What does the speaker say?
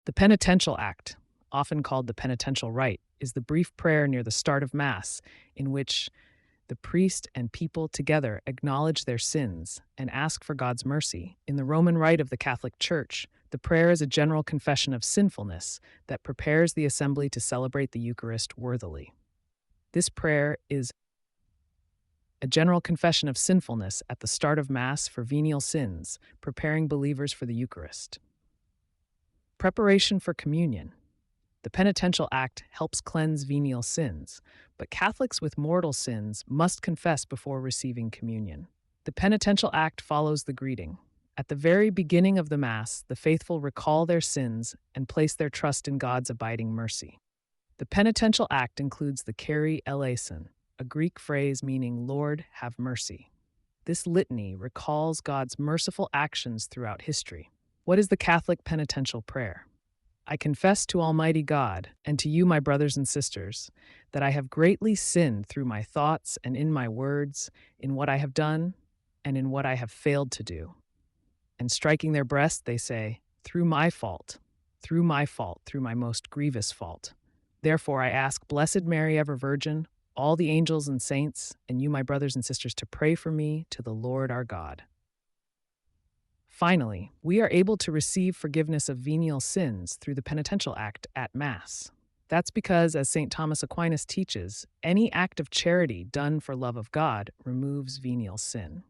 The Penitential Act, often called the penitential rite, is the brief prayer near the start of Mass in which the priest and people together acknowledge their sins and ask for God's mercy. In the Roman Rite of the Catholic Church, the prayer is a general confession of sinfulness that prepares the assembly to celebrate the Eucharist worthily. This prayer is a general confession of sinfulness at the start of Mass for venial sins, preparing believers for the Eucharist. Preparation for communion. The Penitential Act helps cleanse venial sins, but Catholics with mortal sins must confess before receiving communion. The Penitential Act follows the greeting. At the very beginning of the Mass, the faithful recall their sins and place their trust in God's abiding mercy. The Penitential Act includes the Kyrie eleison, a Greek phrase meaning "Lord, have mercy." This litany recalls God's merciful actions throughout history. What is the Catholic penitential prayer? I confess to Almighty God and to you, my brothers and sisters, that I have greatly sinned through my thoughts and in my words, in what I have done and in what I have failed to do. And striking their breast, they say, through my fault, through my fault, through my most grievous fault. Therefore I ask Blessed Mary, ever Virgin, all the angels and saints, and you, my brothers and sisters, to pray for me to the Lord our God. Finally, we are able to receive forgiveness of venial sins through the Penitential Act at Mass. That's because, as St. Thomas Aquinas teaches, any act of charity done for love of God removes venial sin.